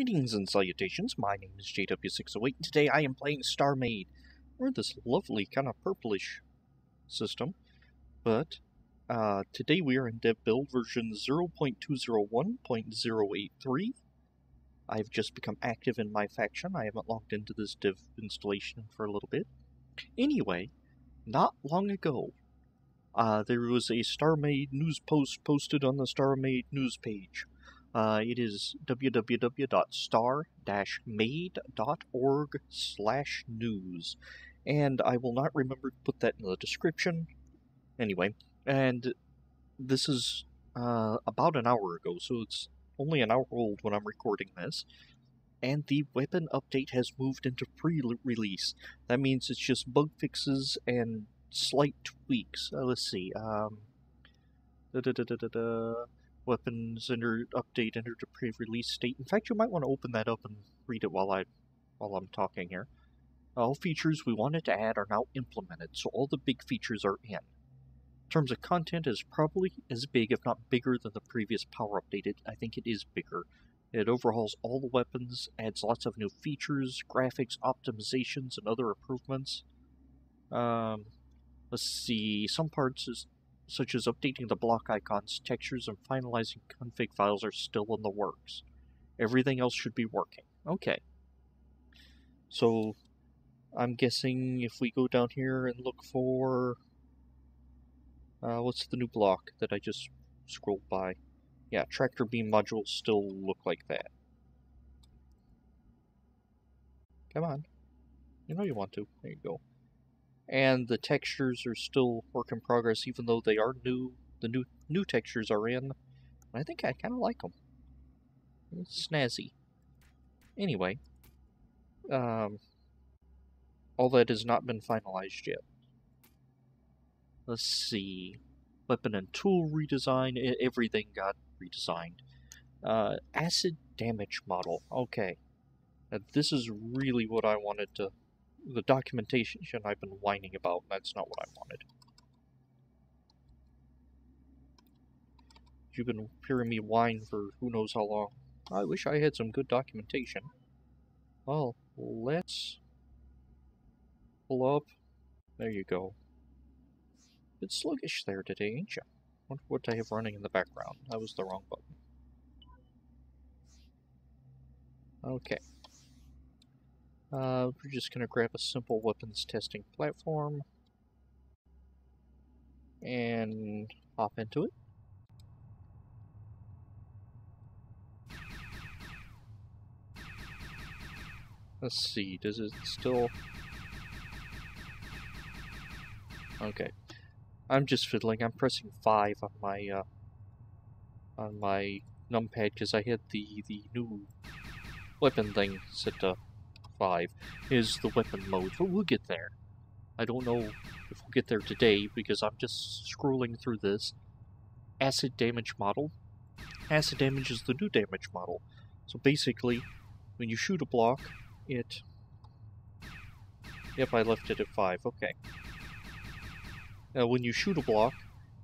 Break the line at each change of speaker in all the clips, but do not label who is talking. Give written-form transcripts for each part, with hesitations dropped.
Greetings and salutations, my name is JW608, and today I am playing Starmade. We're in this lovely kind of purplish system, but today we are in dev build version 0.201.083. I've just become active in my faction. I haven't logged into this dev installation for a little bit. Anyway, not long ago, there was a Starmade news post posted on the Starmade news page. It is www.star-made.org/news, and I will not remember to put that in the description. Anyway, and this is about an hour ago, so it's only an hour old when I'm recording this, and the weapon update has moved into pre-release. That means it's just bug fixes and slight tweaks. Let's see, weapons update entered to pre-release state. In fact, you might want to open that up and read it while I'm talking here. All features we wanted to add are now implemented, so all the big features are in. In terms of content, is probably as big, if not bigger, than the previous power update. I think it is bigger. It overhauls all the weapons, adds lots of new features, graphics, optimizations, and other improvements. Let's see, some parts such as updating the block icons, textures, and finalizing config files are still in the works. Everything else should be working. Okay. So, I'm guessing if we go down here and look for... what's the new block that I just scrolled by? Yeah, tractor beam modules still look like that. Come on. You know you want to. There you go. And the textures are still work in progress, even though they are new. The new textures are in. I think I kind of like them. It's snazzy. Anyway, all that has not been finalized yet. Let's see. Weapon and tool redesign. Everything got redesigned. Acid damage model. Okay. Now, this is really what I wanted to... The documentation I've been whining about, that's not what I wanted. You've been hearing me whine for who knows how long. I wish I had some good documentation. Well, let's pull up. There you go. It's sluggish there today, ain't ya? What I have running in the background? That was the wrong button. Okay. We're just going to grab a simple weapons testing platform and hop into it. Let's see, does it still... Okay. I'm just fiddling. I'm pressing 5 on my numpad because I had the new weapon thing set to 5 is the weapon mode, but we'll get there. I don't know if we'll get there today because I'm just scrolling through this. Acid damage model. Acid damage is the new damage model. So basically, when you shoot a block, it... Yep, I left it at 5, okay. Now when you shoot a block,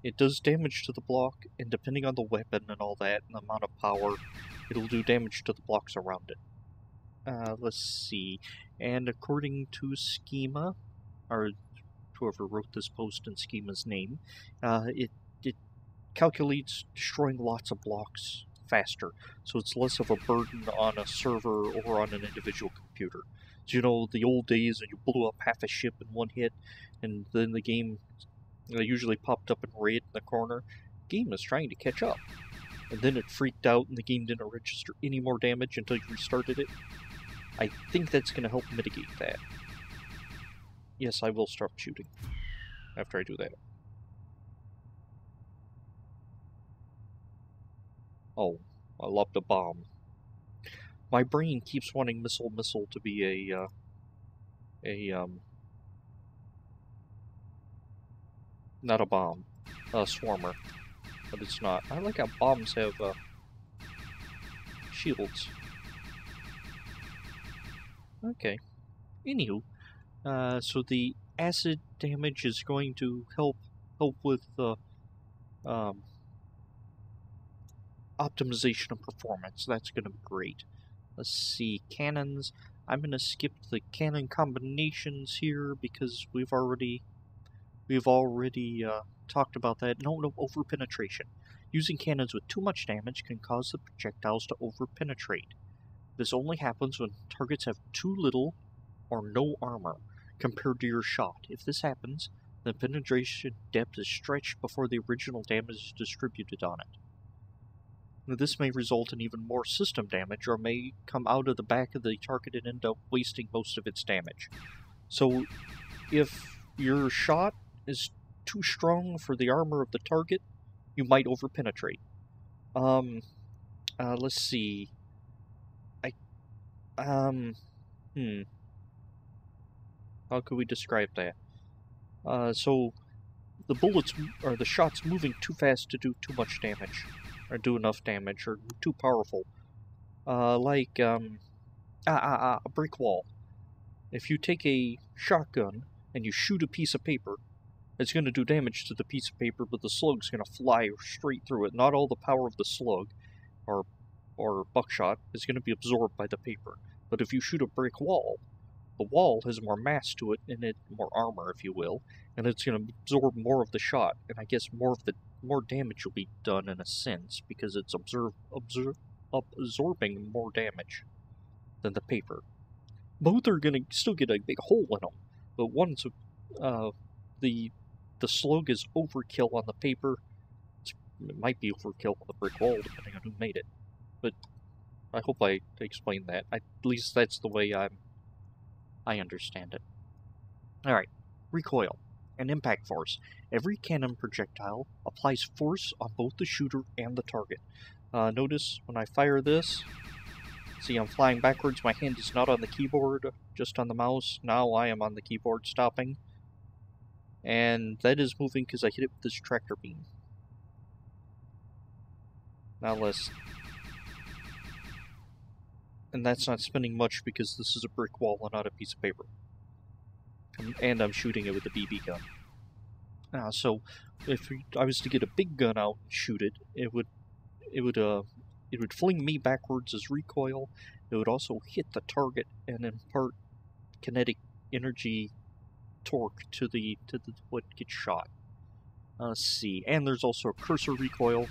it does damage to the block, and depending on the weapon and all that, and the amount of power, it'll do damage to the blocks around it. Let's see, and according to Schema, or whoever wrote this post in Schema's name, it calculates destroying lots of blocks faster, so it's less of a burden on a server or on an individual computer. So, you know, the old days when you blew up half a ship in one hit, and then the game usually popped up in red in the corner, the game is trying to catch up. And then it freaked out and the game didn't register any more damage until you restarted it. I think that's going to help mitigate that. Yes, I will start shooting after I do that. Oh, I lobbed a bomb. My brain keeps wanting missile to be not a bomb, a swarmer, but it's not. I like how bombs have shields. Okay. Anywho, so the acid damage is going to help with the optimization of performance. That's going to be great. Let's see, cannons. I'm gonna skip the cannon combinations here because we've already talked about that. No, over-penetration. Using cannons with too much damage can cause the projectiles to over-penetrate. This only happens when targets have too little or no armor compared to your shot. If this happens, the penetration depth is stretched before the original damage is distributed on it. Now, this may result in even more system damage, or may come out of the back of the target and end up wasting most of its damage. So, if your shot is too strong for the armor of the target, you might over-penetrate. Let's see. How could we describe that? So, the bullets, or the shots moving too fast to do too much damage, or do enough damage, or too powerful. Like, a brick wall. If you take a shotgun and you shoot a piece of paper, it's going to do damage to the piece of paper, but the slug's going to fly straight through it. Not all the power of the slug, or buckshot, is going to be absorbed by the paper. But if you shoot a brick wall, the wall has more mass to it, and more armor, if you will, and it's going to absorb more of the shot, and I guess more damage will be done in a sense, because it's absorbing more damage than the paper. Both are going to still get a big hole in them, but one's the slug is overkill on the paper. It might be overkill on the brick wall, depending on who made it. But I hope I explained that. At least that's the way I understand it. Alright, recoil and impact force. Every cannon projectile applies force on both the shooter and the target. Notice when I fire this, see I'm flying backwards, my hand is not on the keyboard, just on the mouse. Now I am on the keyboard stopping. And that is moving because I hit it with this tractor beam. Now let's... And that's not spinning much because this is a brick wall and not a piece of paper. And I'm shooting it with a BB gun. So if I was to get a big gun out and shoot it, it would fling me backwards as recoil. It would also hit the target and impart kinetic energy torque to what gets shot. Let's see, and there's also a cursor recoil.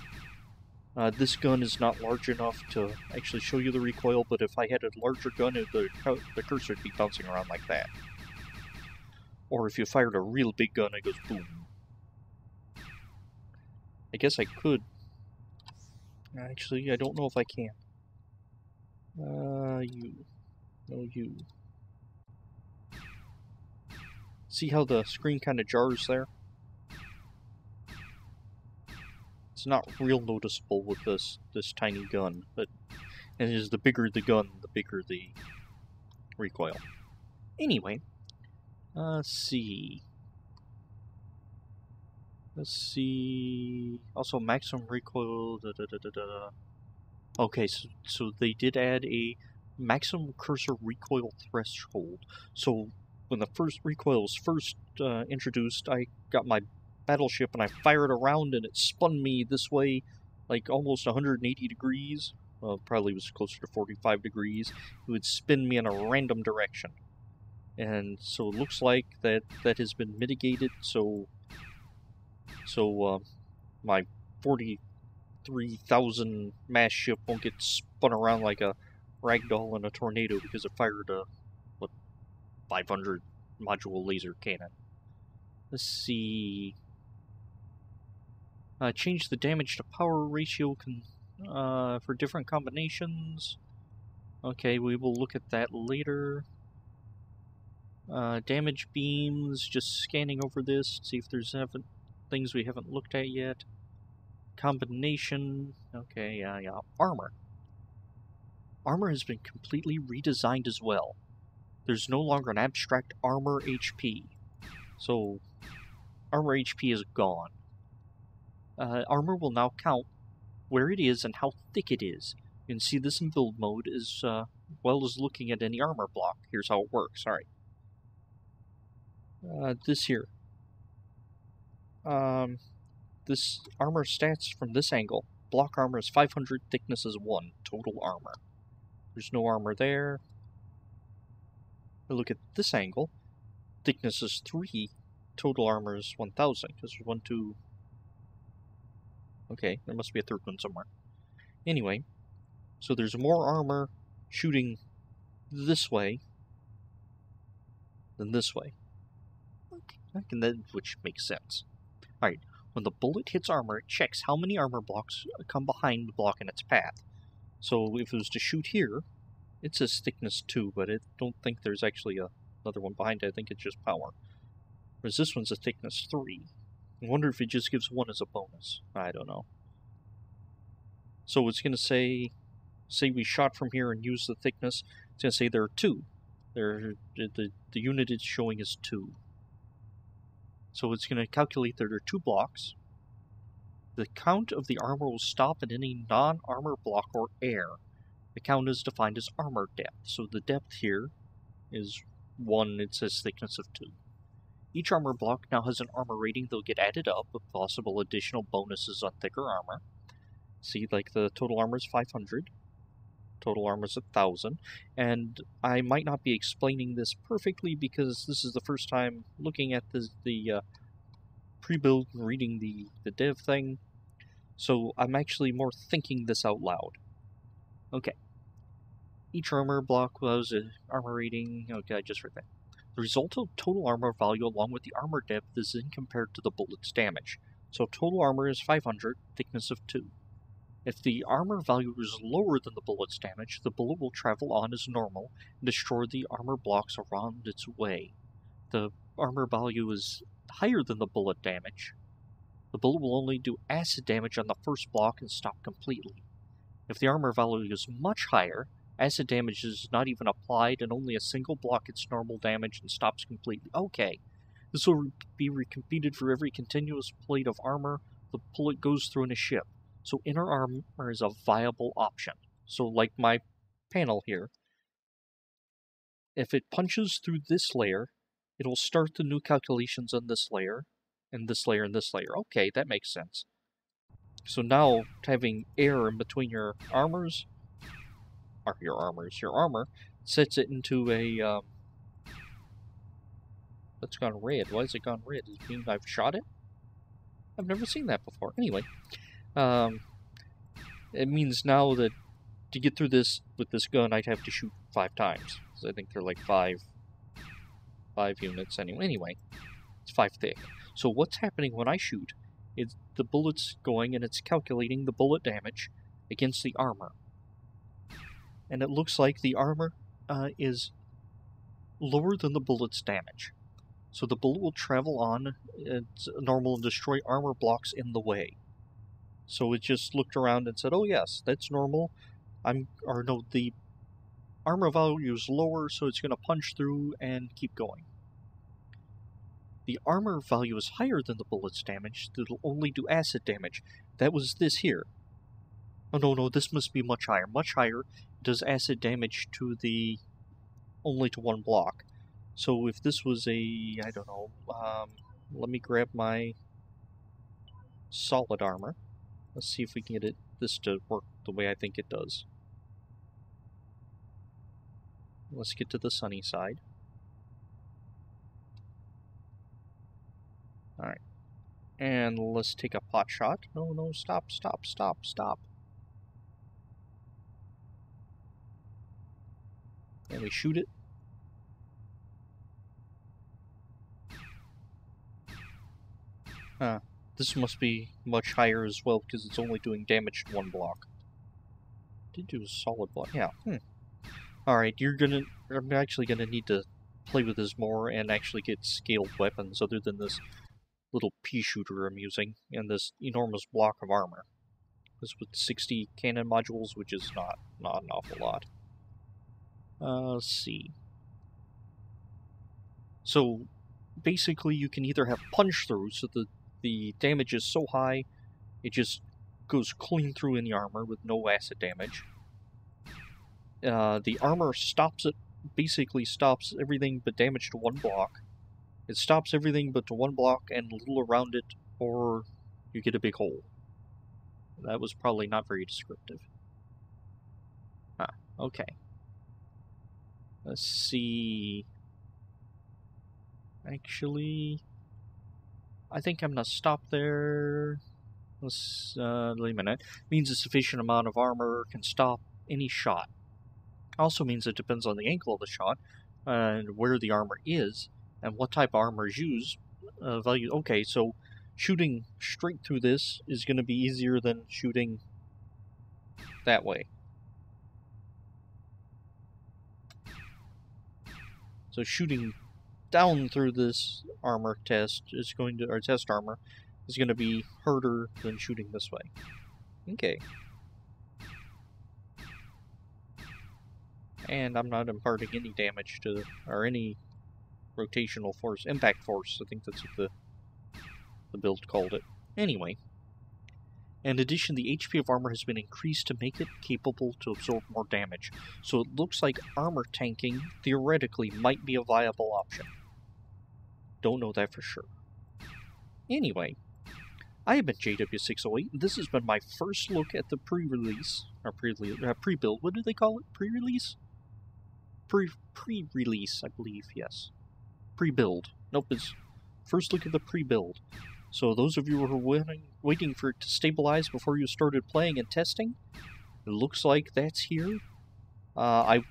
This gun is not large enough to actually show you the recoil, but if I had a larger gun, the cursor would be bouncing around like that. Or if you fired a real big gun, it goes boom. I guess I could. Actually, I don't know if I can. You. See how the screen kind of jars there? It's not real noticeable with this tiny gun, but and it is the bigger the gun, the bigger the recoil. Anyway, let's see. Also, maximum recoil. Okay, so they did add a maximum cursor recoil threshold. So when the first recoil was first introduced, I got my battleship and I fired around and it spun me this way, like almost 180 degrees. Well, probably was closer to 45 degrees. It would spin me in a random direction. And so it looks like that has been mitigated, so my 43,000 mass ship won't get spun around like a ragdoll in a tornado because it fired a 500 module laser cannon. Let's see. Change the damage to power ratio for different combinations. Okay, we will look at that later. Damage beams, just scanning over this, see if there's things we haven't looked at yet. Combination, okay, yeah. Armor. Armor has been completely redesigned as well. There's no longer an abstract armor HP. So, armor HP is gone. Armor will now count where it is and how thick it is. You can see this in build mode as well as looking at any armor block. Here's how it works, alright. This here. This armor stats from this angle. Block armor is 500, thickness is 1, total armor. There's no armor there. I look at this angle. Thickness is 3. Total armor is 1,000. Because there's 1, 2... Okay, there must be a third one somewhere. Anyway, so there's more armor shooting this way than this way. Which makes sense. Alright, when the bullet hits armor, it checks how many armor blocks come behind the block in its path. So if it was to shoot here, it says thickness 2, but I don't think there's actually another one behind it. I think it's just power. Whereas this one's a thickness 3. I wonder if it just gives 1 as a bonus. I don't know. So it's going to say we shot from here and used the thickness. It's going to say there are 2. The unit it's showing is 2. So it's going to calculate that there are 2 blocks. The count of the armor will stop at any non-armor block or air. The count is defined as armor depth. So the depth here is 1, it says thickness of 2. Each armor block now has an armor rating that will get added up with possible additional bonuses on thicker armor. See, like the total armor is 500. Total armor is 1,000. And I might not be explaining this perfectly because this is the first time looking at the pre-build and reading the dev thing. So I'm actually more thinking this out loud. Okay. Each armor block was an armor rating. Okay, I just read that. The result of total armor value along with the armor depth is then compared to the bullet's damage. So total armor is 500, thickness of 2. If the armor value is lower than the bullet's damage, the bullet will travel on as normal and destroy the armor blocks around its way. The armor value is higher than the bullet damage. The bullet will only do acid damage on the first block and stop completely. If the armor value is much higher, acid damage is not even applied and only a single block gets normal damage and stops completely. Okay, this will be repeated for every continuous plate of armor the bullet goes through in a ship. So inner armor is a viable option. So like my panel here, if it punches through this layer, it'll start the new calculations on this layer, and this layer, and this layer. Okay, that makes sense. So now, having air in between your armors, or your armor, sets it into a, that's gone red. Why has it gone red? Does it mean I've shot it? I've never seen that before. Anyway, it means now that to get through this with this gun, I'd have to shoot 5 times. Because I think they're like 5 units anyway. It's 5 thick. So what's happening when I shoot is the bullet's going and it's calculating the bullet damage against the armor. And it looks like the armor is lower than the bullet's damage. So the bullet will travel on, it's normal, and destroy armor blocks in the way. So it just looked around and said, oh yes, that's normal. The armor value is lower, so it's going to punch through and keep going. The armor value is higher than the bullet's damage, it'll only do acid damage. That was this here. Oh no, this must be much higher. Much higher, it does acid damage to only to 1 block. So if this was a, I don't know, let me grab my solid armor. Let's see if we can get this to work the way I think it does. Let's get to the sunny side. Alright. And let's take a pot shot. No, stop. And we shoot it. This must be much higher as well because it's only doing damage to 1 block. Did do a solid block. Yeah. Alright, I'm actually gonna need to play with this more and actually get scaled weapons other than this little pea shooter I'm using and this enormous block of armor. This with 60 cannon modules, which is not an awful lot. Let's see. So basically you can either have punch through, so the damage is so high it just goes clean through in the armor with no acid damage. The armor basically stops everything but damage to 1 block. It stops everything but to 1 block and little around it, or you get a big hole. That was probably not very descriptive. Okay. Let's see. Actually, I think I'm gonna stop there. Let's wait a minute. Means a sufficient amount of armor can stop any shot. Also means it depends on the angle of the shot and where the armor is and what type of armor is used. Value. Okay, so shooting straight through this is going to be easier than shooting that way. So shooting down through this armor test is going to, or test armor, is going to be harder than shooting this way. Okay. And I'm not imparting any damage to, or any rotational force, impact force, I think that's what the build called it. Anyway. In addition, the HP of armor has been increased to make it capable to absorb more damage. So it looks like armor tanking, theoretically, might be a viable option. Don't know that for sure. Anyway, I have been JW608, and this has been my first look at the pre-release, or pre-build, what do they call it? Pre-release? Pre-release, I believe, yes. Pre-build. Nope, it's first look at the pre-build. So those of you who are waiting for it to stabilize before you started playing and testing, it looks like that's here. I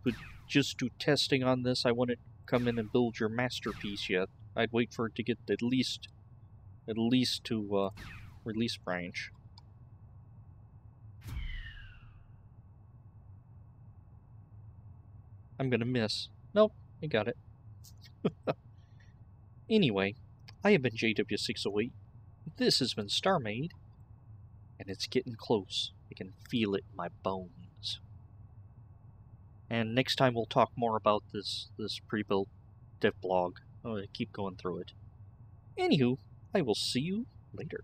would just do testing on this. I wouldn't come in and build your masterpiece yet. I'd wait for it to get at least to release branch. I'm gonna miss. Nope, I got it. Anyway, I have been JW608. This has been Starmade, and it's getting close. I can feel it in my bones. And next time we'll talk more about this pre-built dev blog. I'm gonna keep going through it. Anywho, I will see you later.